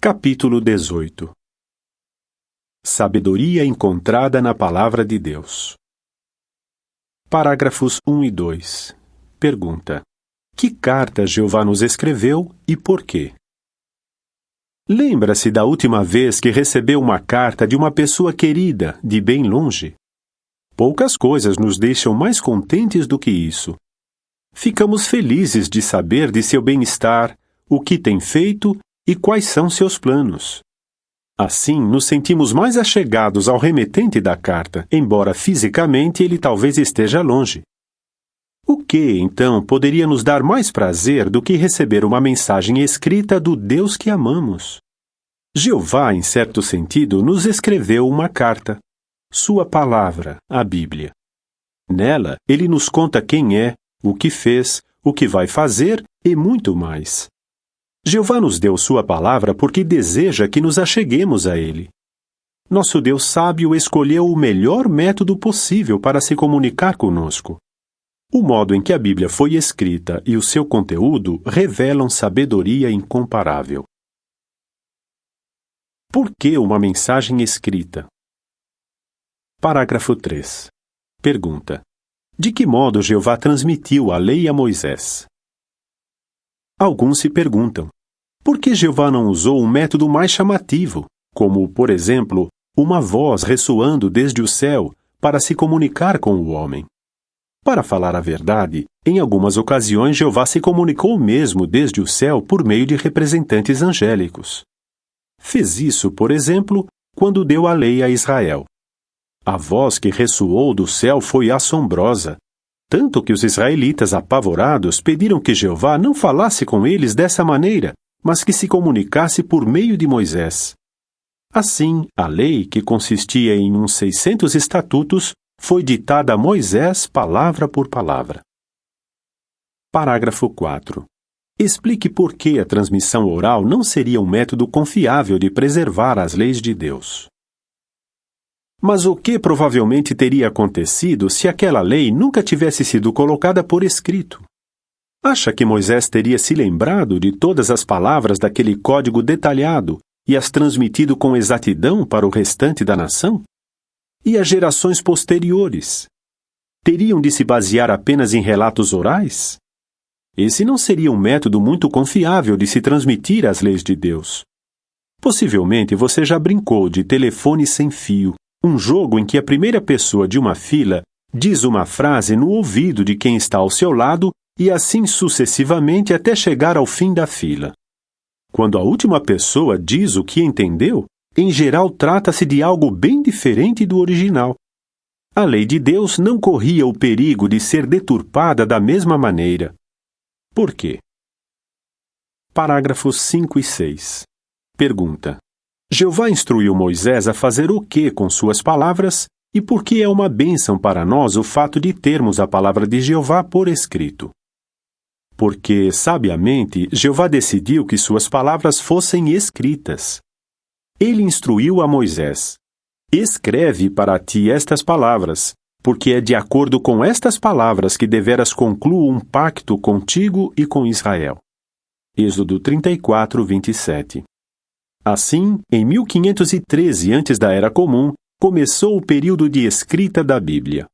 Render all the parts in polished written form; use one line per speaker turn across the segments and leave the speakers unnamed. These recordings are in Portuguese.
Capítulo 18. Sabedoria encontrada na Palavra de Deus. Parágrafos 1 e 2. Pergunta: que carta Jeová nos escreveu e por quê? Lembra-se da última vez que recebeu uma carta de uma pessoa querida, de bem longe? Poucas coisas nos deixam mais contentes do que isso. Ficamos felizes de saber de seu bem-estar, o que tem feito e quais são seus planos. Assim, nos sentimos mais achegados ao remetente da carta, embora fisicamente ele talvez esteja longe. O que, então, poderia nos dar mais prazer do que receber uma mensagem escrita do Deus que amamos? Jeová, em certo sentido, nos escreveu uma carta, sua palavra, a Bíblia. Nela, ele nos conta quem é, o que fez, o que vai fazer e muito mais. Jeová nos deu sua palavra porque deseja que nos acheguemos a ele. Nosso Deus sábio escolheu o melhor método possível para se comunicar conosco. O modo em que a Bíblia foi escrita e o seu conteúdo revelam sabedoria incomparável. Por que uma mensagem escrita? Parágrafo 3. Pergunta: de que modo Jeová transmitiu a lei a Moisés? Alguns se perguntam: por que Jeová não usou um método mais chamativo, como, por exemplo, uma voz ressoando desde o céu para se comunicar com o homem? Para falar a verdade, em algumas ocasiões Jeová se comunicou mesmo desde o céu por meio de representantes angélicos. Fez isso, por exemplo, quando deu a lei a Israel. A voz que ressoou do céu foi assombrosa, tanto que os israelitas apavorados pediram que Jeová não falasse com eles dessa maneira, mas que se comunicasse por meio de Moisés. Assim, a lei, que consistia em uns 600 estatutos, foi ditada a Moisés palavra por palavra. Parágrafo 4. Explique por que a transmissão oral não seria um método confiável de preservar as leis de Deus. Mas o que provavelmente teria acontecido se aquela lei nunca tivesse sido colocada por escrito? Acha que Moisés teria se lembrado de todas as palavras daquele código detalhado e as transmitido com exatidão para o restante da nação? E as gerações posteriores? Teriam de se basear apenas em relatos orais? Esse não seria um método muito confiável de se transmitir as leis de Deus. Possivelmente você já brincou de telefone sem fio, um jogo em que a primeira pessoa de uma fila diz uma frase no ouvido de quem está ao seu lado e assim sucessivamente até chegar ao fim da fila. Quando a última pessoa diz o que entendeu, em geral trata-se de algo bem diferente do original. A lei de Deus não corria o perigo de ser deturpada da mesma maneira. Por quê? Parágrafos 5 e 6. Pergunta: Jeová instruiu Moisés a fazer o que com suas palavras e por que é uma bênção para nós o fato de termos a palavra de Jeová por escrito? Porque, sabiamente, Jeová decidiu que suas palavras fossem escritas. Ele instruiu a Moisés: escreve para ti estas palavras, porque é de acordo com estas palavras que deveras concluo um pacto contigo e com Israel. Êxodo 34, 27. Assim, em 1513 antes da Era Comum, começou o período de escrita da Bíblia.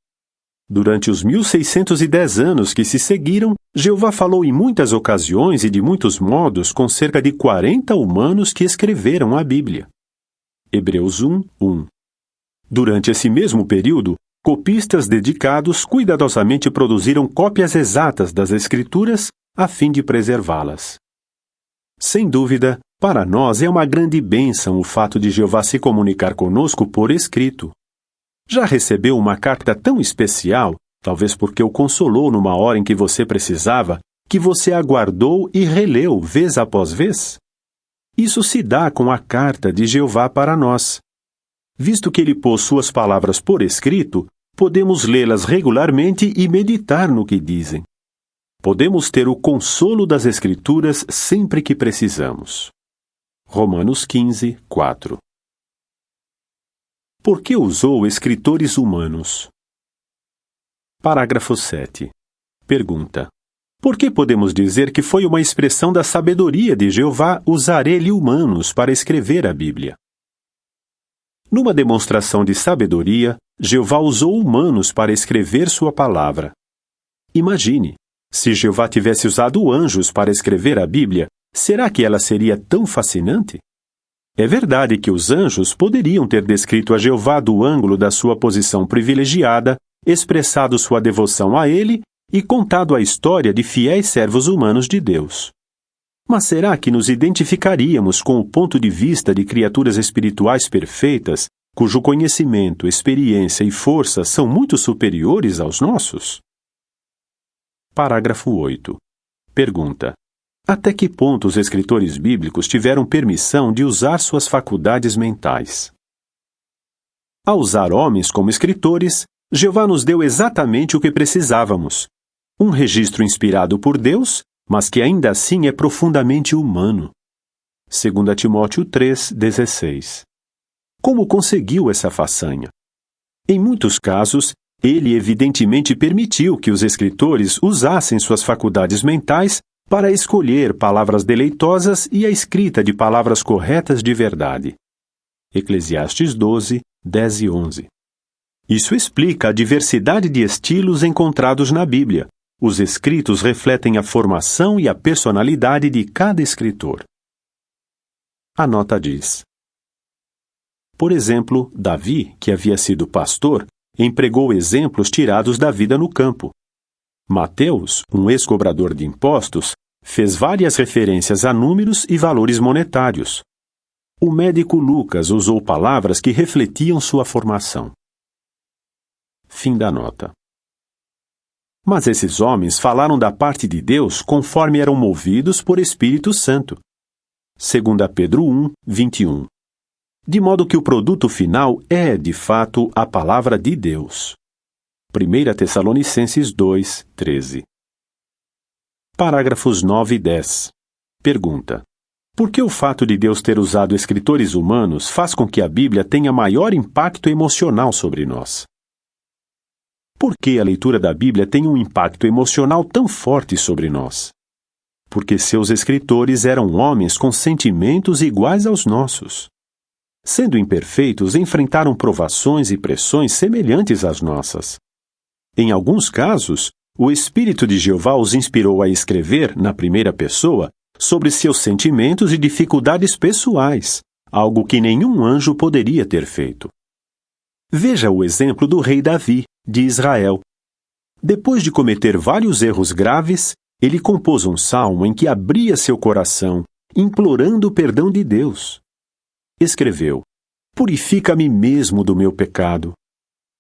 Durante os 1610 anos que se seguiram, Jeová falou em muitas ocasiões e de muitos modos com cerca de 40 humanos que escreveram a Bíblia. Hebreus 1, 1. Durante esse mesmo período, copistas dedicados cuidadosamente produziram cópias exatas das Escrituras a fim de preservá-las. Sem dúvida, para nós é uma grande bênção o fato de Jeová se comunicar conosco por escrito. Já recebeu uma carta tão especial, talvez porque o consolou numa hora em que você precisava, que você aguardou e releu vez após vez? Isso se dá com a carta de Jeová para nós. Visto que ele pôs suas palavras por escrito, podemos lê-las regularmente e meditar no que dizem. Podemos ter o consolo das Escrituras sempre que precisamos. Romanos 15, 4. Por que usou escritores humanos? Parágrafo 7. Pergunta: Por que podemos dizer que foi uma expressão da sabedoria de Jeová usar ele humanos para escrever a Bíblia? Numa demonstração de sabedoria, Jeová usou humanos para escrever sua palavra. Imagine, se Jeová tivesse usado anjos para escrever a Bíblia, será que ela seria tão fascinante? É verdade que os anjos poderiam ter descrito a Jeová do ângulo da sua posição privilegiada, expressado sua devoção a ele e contado a história de fiéis servos humanos de Deus. Mas será que nos identificaríamos com o ponto de vista de criaturas espirituais perfeitas, cujo conhecimento, experiência e força são muito superiores aos nossos? Parágrafo 8. Pergunta: até que ponto os escritores bíblicos tiveram permissão de usar suas faculdades mentais? Ao usar homens como escritores, Jeová nos deu exatamente o que precisávamos: um registro inspirado por Deus, mas que ainda assim é profundamente humano. 2 Timóteo 3,16. Como conseguiu essa façanha? Em muitos casos, ele evidentemente permitiu que os escritores usassem suas faculdades mentais para escolher palavras deleitosas e a escrita de palavras corretas de verdade. Eclesiastes 12, 10 e 11. Isso explica a diversidade de estilos encontrados na Bíblia. Os escritos refletem a formação e a personalidade de cada escritor. A nota diz: por exemplo, Davi, que havia sido pastor, empregou exemplos tirados da vida no campo. Mateus, um ex-cobrador de impostos, fez várias referências a números e valores monetários. O médico Lucas usou palavras que refletiam sua formação. Fim da nota. Mas esses homens falaram da parte de Deus conforme eram movidos por Espírito Santo. 2 Pedro 1, 21. De modo que o produto final é, de fato, a palavra de Deus. 1 Tessalonicenses 2, 13. Parágrafos 9 e 10. Pergunta: por que o fato de Deus ter usado escritores humanos faz com que a Bíblia tenha maior impacto emocional sobre nós? Por que a leitura da Bíblia tem um impacto emocional tão forte sobre nós? Porque seus escritores eram homens com sentimentos iguais aos nossos. Sendo imperfeitos, enfrentaram provações e pressões semelhantes às nossas. Em alguns casos, o Espírito de Jeová os inspirou a escrever, na primeira pessoa, sobre seus sentimentos e dificuldades pessoais, algo que nenhum anjo poderia ter feito. Veja o exemplo do rei Davi, de Israel. Depois de cometer vários erros graves, ele compôs um salmo em que abria seu coração, implorando o perdão de Deus. Escreveu: purifica-me mesmo do meu pecado,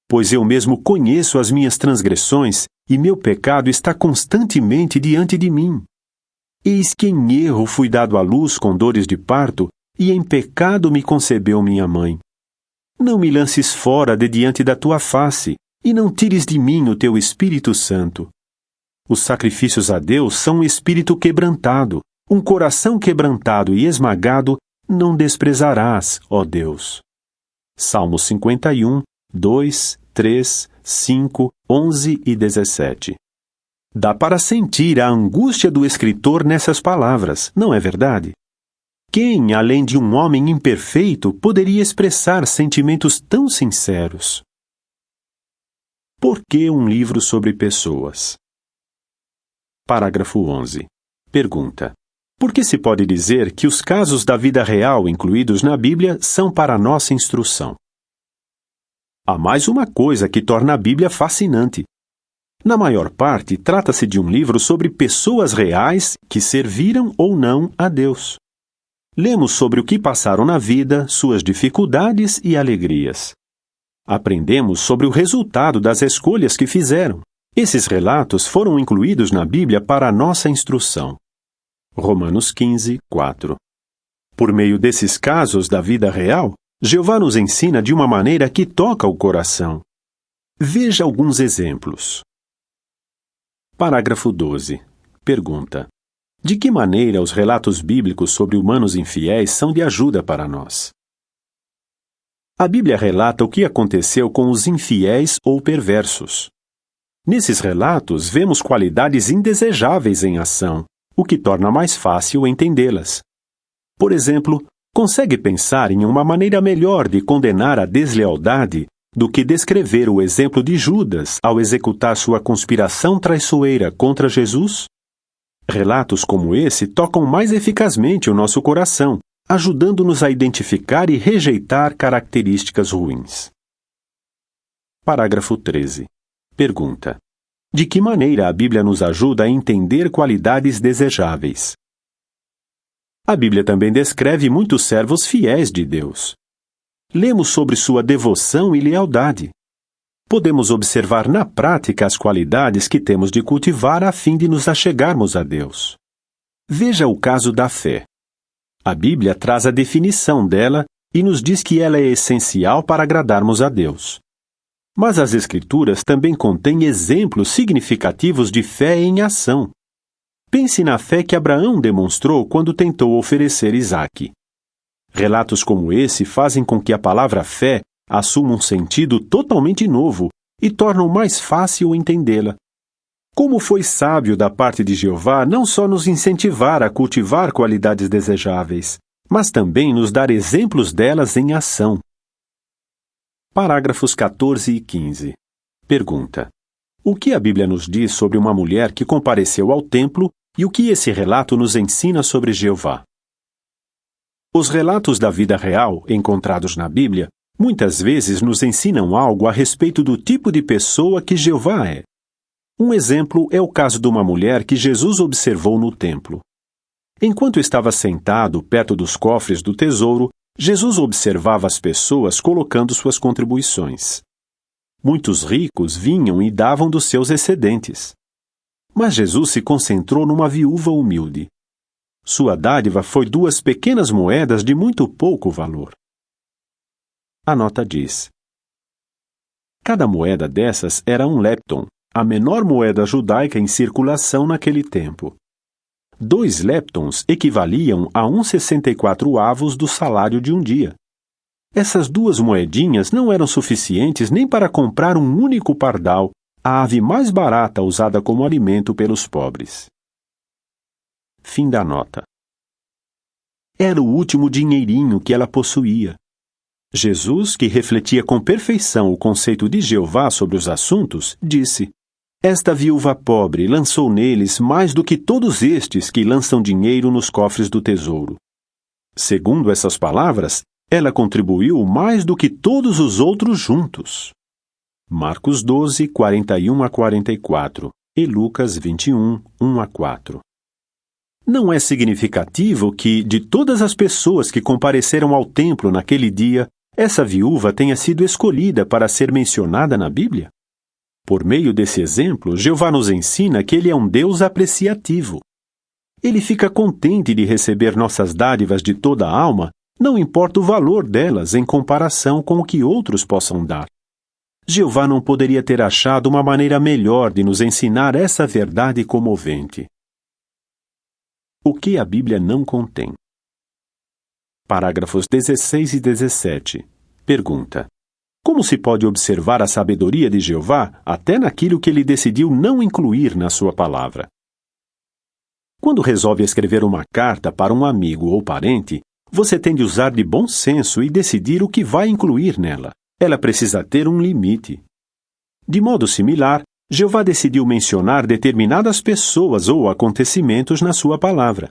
pois eu mesmo conheço as minhas transgressões e meu pecado está constantemente diante de mim. Eis que em erro fui dado à luz com dores de parto, e em pecado me concebeu minha mãe. Não me lances fora de diante da tua face, e não tires de mim o teu Espírito Santo. Os sacrifícios a Deus são um espírito quebrantado, um coração quebrantado e esmagado não desprezarás, ó Deus. Salmo 51, 2, 3, 5, 11 e 17. Dá para sentir a angústia do escritor nessas palavras, não é verdade? Quem, além de um homem imperfeito, poderia expressar sentimentos tão sinceros? Por que um livro sobre pessoas? Parágrafo 11. Pergunta: por que se pode dizer que os casos da vida real incluídos na Bíblia são para nossa instrução? Há mais uma coisa que torna a Bíblia fascinante. Na maior parte, trata-se de um livro sobre pessoas reais que serviram ou não a Deus. Lemos sobre o que passaram na vida, suas dificuldades e alegrias. Aprendemos sobre o resultado das escolhas que fizeram. Esses relatos foram incluídos na Bíblia para a nossa instrução. Romanos 15, 4. Por meio desses casos da vida real, Jeová nos ensina de uma maneira que toca o coração. Veja alguns exemplos. Parágrafo 12. Pergunta: de que maneira os relatos bíblicos sobre humanos infiéis são de ajuda para nós? A Bíblia relata o que aconteceu com os infiéis ou perversos. Nesses relatos, vemos qualidades indesejáveis em ação, o que torna mais fácil entendê-las. Por exemplo, consegue pensar em uma maneira melhor de condenar a deslealdade do que descrever o exemplo de Judas ao executar sua conspiração traiçoeira contra Jesus? Relatos como esse tocam mais eficazmente o nosso coração, ajudando-nos a identificar e rejeitar características ruins. Parágrafo 13. Pergunta: de que maneira a Bíblia nos ajuda a entender qualidades desejáveis? A Bíblia também descreve muitos servos fiéis de Deus. Lemos sobre sua devoção e lealdade. Podemos observar na prática as qualidades que temos de cultivar a fim de nos achegarmos a Deus. Veja o caso da fé. A Bíblia traz a definição dela e nos diz que ela é essencial para agradarmos a Deus. Mas as Escrituras também contêm exemplos significativos de fé em ação. Pense na fé que Abraão demonstrou quando tentou oferecer Isaque. Relatos como esse fazem com que a palavra fé assuma um sentido totalmente novo e tornam mais fácil entendê-la. Como foi sábio da parte de Jeová não só nos incentivar a cultivar qualidades desejáveis, mas também nos dar exemplos delas em ação. Parágrafos 14 e 15. Pergunta: o que a Bíblia nos diz sobre uma mulher que compareceu ao templo e o que esse relato nos ensina sobre Jeová? Os relatos da vida real, encontrados na Bíblia, muitas vezes nos ensinam algo a respeito do tipo de pessoa que Jeová é. Um exemplo é o caso de uma mulher que Jesus observou no templo. Enquanto estava sentado perto dos cofres do tesouro, Jesus observava as pessoas colocando suas contribuições. Muitos ricos vinham e davam dos seus excedentes. Mas Jesus se concentrou numa viúva humilde. Sua dádiva foi 2 pequenas moedas de muito pouco valor. A nota diz: cada moeda dessas era um lepton, a menor moeda judaica em circulação naquele tempo. 2 leptons equivaliam a 1,64 avos do salário de um dia. Essas 2 moedinhas não eram suficientes nem para comprar um único pardal, a ave mais barata usada como alimento pelos pobres. Fim da nota. Era o último dinheirinho que ela possuía. Jesus, que refletia com perfeição o conceito de Jeová sobre os assuntos, disse: esta viúva pobre lançou neles mais do que todos estes que lançam dinheiro nos cofres do tesouro. Segundo essas palavras, ela contribuiu mais do que todos os outros juntos. Marcos 12, 41 a 44 e Lucas 21, 1 a 4. Não é significativo que, de todas as pessoas que compareceram ao templo naquele dia, essa viúva tenha sido escolhida para ser mencionada na Bíblia? Por meio desse exemplo, Jeová nos ensina que Ele é um Deus apreciativo. Ele fica contente de receber nossas dádivas de toda a alma, não importa o valor delas em comparação com o que outros possam dar. Jeová não poderia ter achado uma maneira melhor de nos ensinar essa verdade comovente. O que a Bíblia não contém? Parágrafos 16 e 17. Pergunta: como se pode observar a sabedoria de Jeová até naquilo que ele decidiu não incluir na sua palavra? Quando resolve escrever uma carta para um amigo ou parente, você tem de usar de bom senso e decidir o que vai incluir nela. Ela precisa ter um limite. De modo similar, Jeová decidiu mencionar determinadas pessoas ou acontecimentos na sua palavra.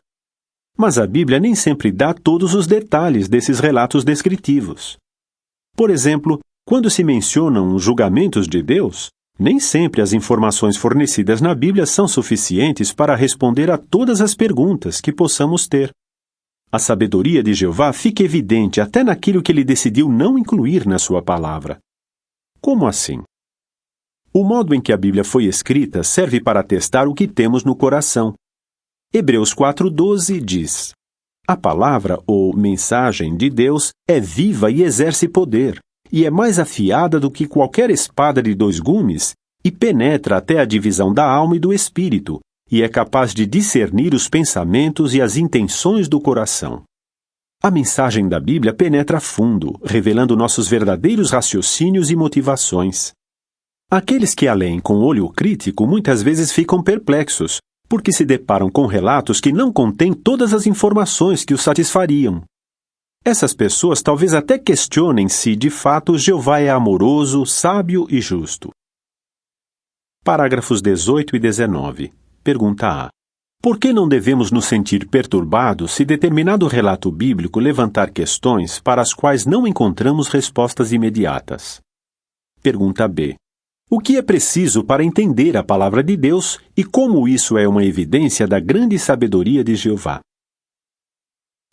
Mas a Bíblia nem sempre dá todos os detalhes desses relatos descritivos. Por exemplo, quando se mencionam os julgamentos de Deus, nem sempre as informações fornecidas na Bíblia são suficientes para responder a todas as perguntas que possamos ter. A sabedoria de Jeová fica evidente até naquilo que ele decidiu não incluir na sua palavra. Como assim? O modo em que a Bíblia foi escrita serve para testar o que temos no coração. Hebreus 4:12 diz: a palavra ou mensagem de Deus é viva e exerce poder, e é mais afiada do que qualquer espada de 2 gumes, e penetra até a divisão da alma e do espírito, e é capaz de discernir os pensamentos e as intenções do coração. A mensagem da Bíblia penetra fundo, revelando nossos verdadeiros raciocínios e motivações. Aqueles que a leem com olho crítico muitas vezes ficam perplexos, porque se deparam com relatos que não contêm todas as informações que os satisfariam. Essas pessoas talvez até questionem se, de fato, Jeová é amoroso, sábio e justo. Parágrafos 18 e 19. Pergunta A. Por que não devemos nos sentir perturbados se determinado relato bíblico levantar questões para as quais não encontramos respostas imediatas? Pergunta B. O que é preciso para entender a palavra de Deus e como isso é uma evidência da grande sabedoria de Jeová?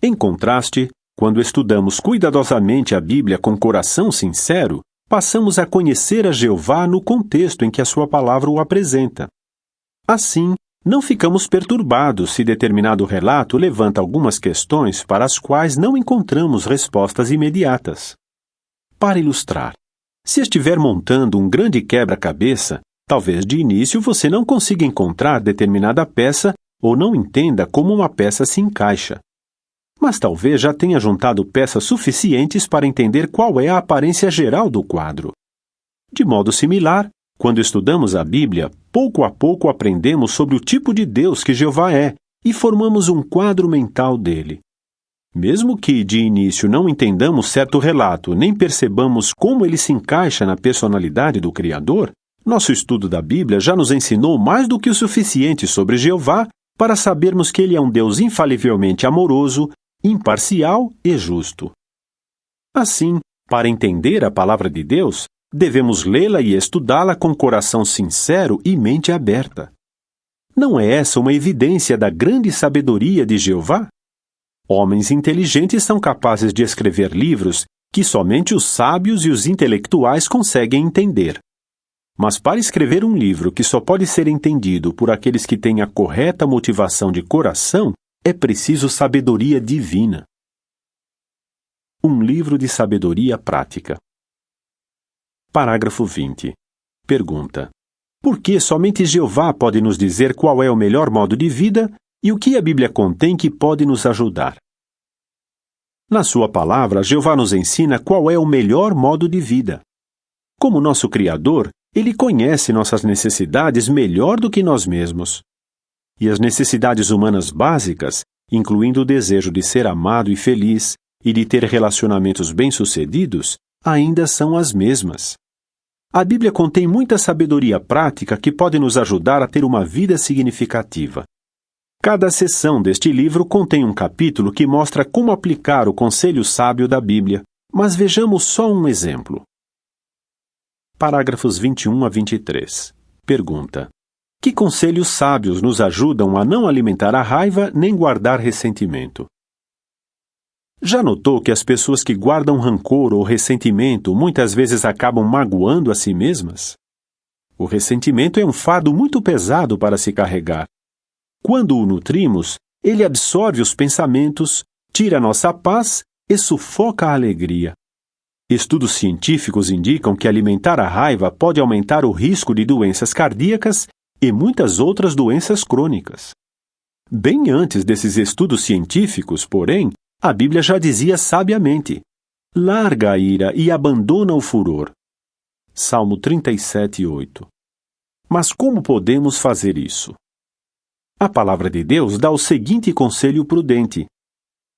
Em contraste, quando estudamos cuidadosamente a Bíblia com coração sincero, passamos a conhecer a Jeová no contexto em que a sua palavra o apresenta. Assim, não ficamos perturbados se determinado relato levanta algumas questões para as quais não encontramos respostas imediatas. Para ilustrar, se estiver montando um grande quebra-cabeça, talvez de início você não consiga encontrar determinada peça ou não entenda como uma peça se encaixa. Mas talvez já tenha juntado peças suficientes para entender qual é a aparência geral do quadro. De modo similar, quando estudamos a Bíblia, pouco a pouco aprendemos sobre o tipo de Deus que Jeová é e formamos um quadro mental dele. Mesmo que, de início, não entendamos certo relato nem percebamos como ele se encaixa na personalidade do Criador, nosso estudo da Bíblia já nos ensinou mais do que o suficiente sobre Jeová para sabermos que ele é um Deus infalivelmente amoroso, imparcial e justo. Assim, para entender a palavra de Deus, devemos lê-la e estudá-la com coração sincero e mente aberta. Não é essa uma evidência da grande sabedoria de Jeová? Homens inteligentes são capazes de escrever livros que somente os sábios e os intelectuais conseguem entender. Mas para escrever um livro que só pode ser entendido por aqueles que têm a correta motivação de coração, é preciso sabedoria divina. Um livro de sabedoria prática. Parágrafo 20. Pergunta: por que somente Jeová pode nos dizer qual é o melhor modo de vida e o que a Bíblia contém que pode nos ajudar? Na sua palavra, Jeová nos ensina qual é o melhor modo de vida. Como nosso Criador, Ele conhece nossas necessidades melhor do que nós mesmos. E as necessidades humanas básicas, incluindo o desejo de ser amado e feliz e de ter relacionamentos bem-sucedidos, ainda são as mesmas. A Bíblia contém muita sabedoria prática que pode nos ajudar a ter uma vida significativa. Cada seção deste livro contém um capítulo que mostra como aplicar o conselho sábio da Bíblia, mas vejamos só um exemplo. Parágrafos 21 a 23. Pergunta: que conselhos sábios nos ajudam a não alimentar a raiva nem guardar ressentimento? Já notou que as pessoas que guardam rancor ou ressentimento muitas vezes acabam magoando a si mesmas? O ressentimento é um fardo muito pesado para se carregar. Quando o nutrimos, ele absorve os pensamentos, tira nossa paz e sufoca a alegria. Estudos científicos indicam que alimentar a raiva pode aumentar o risco de doenças cardíacas e muitas outras doenças crônicas. Bem antes desses estudos científicos, porém, a Bíblia já dizia sabiamente: larga a ira e abandona o furor. Salmo 37:8. Mas como podemos fazer isso? A palavra de Deus dá o seguinte conselho prudente: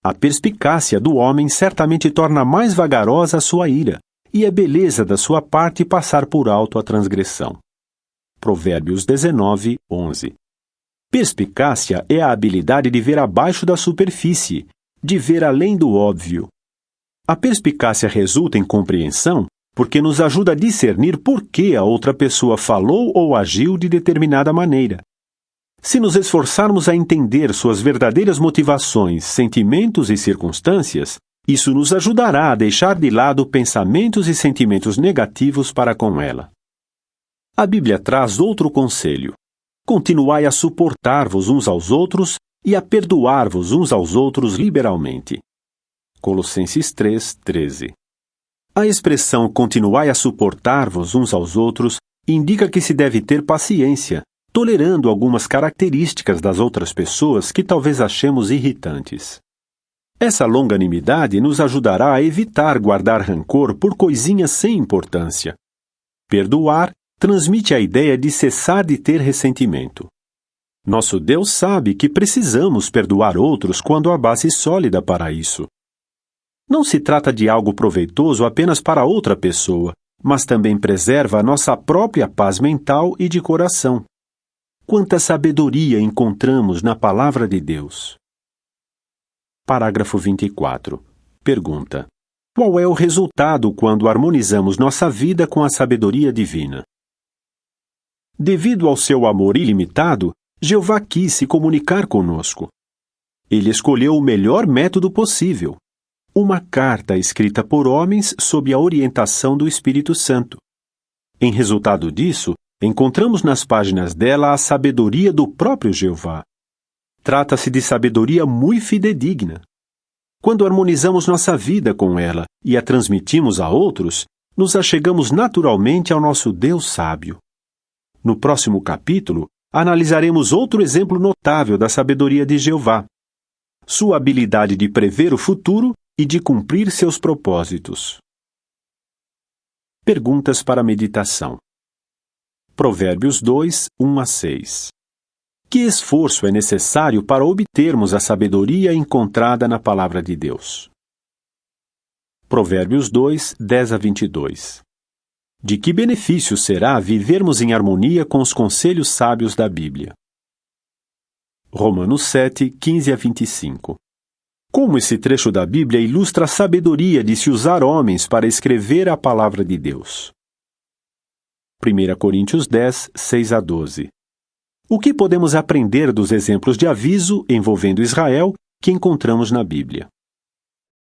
a perspicácia do homem certamente torna mais vagarosa a sua ira, e é beleza da sua parte passar por alto a transgressão. Provérbios 19:11. Perspicácia é a habilidade de ver abaixo da superfície, de ver além do óbvio. A perspicácia resulta em compreensão porque nos ajuda a discernir por que a outra pessoa falou ou agiu de determinada maneira. Se nos esforçarmos a entender suas verdadeiras motivações, sentimentos e circunstâncias, isso nos ajudará a deixar de lado pensamentos e sentimentos negativos para com ela. A Bíblia traz outro conselho: continuai a suportar-vos uns aos outros e a perdoar-vos uns aos outros liberalmente. Colossenses 3:13. A expressão continuai a suportar-vos uns aos outros indica que se deve ter paciência, tolerando algumas características das outras pessoas que talvez achemos irritantes. Essa longanimidade nos ajudará a evitar guardar rancor por coisinhas sem importância. Perdoar transmite a ideia de cessar de ter ressentimento. Nosso Deus sabe que precisamos perdoar outros quando há base sólida para isso. Não se trata de algo proveitoso apenas para outra pessoa, mas também preserva a nossa própria paz mental e de coração. Quanta sabedoria encontramos na Palavra de Deus! Parágrafo 24. Pergunta: qual é o resultado quando harmonizamos nossa vida com a sabedoria divina? Devido ao seu amor ilimitado, Jeová quis se comunicar conosco. Ele escolheu o melhor método possível: uma carta escrita por homens sob a orientação do Espírito Santo. Em resultado disso, encontramos nas páginas dela a sabedoria do próprio Jeová. Trata-se de sabedoria muito fidedigna. Quando harmonizamos nossa vida com ela e a transmitimos a outros, nos achegamos naturalmente ao nosso Deus sábio. No próximo capítulo, analisaremos outro exemplo notável da sabedoria de Jeová: sua habilidade de prever o futuro e de cumprir seus propósitos. Perguntas para meditação. Provérbios 2, 1-6. Que esforço é necessário para obtermos a sabedoria encontrada na Palavra de Deus? Provérbios 2, 10-22. De que benefício será vivermos em harmonia com os conselhos sábios da Bíblia? Romanos 7, 15-25. Como esse trecho da Bíblia ilustra a sabedoria de se usar homens para escrever a Palavra de Deus? 1 Coríntios 10, 6-12. O que podemos aprender dos exemplos de aviso envolvendo Israel que encontramos na Bíblia?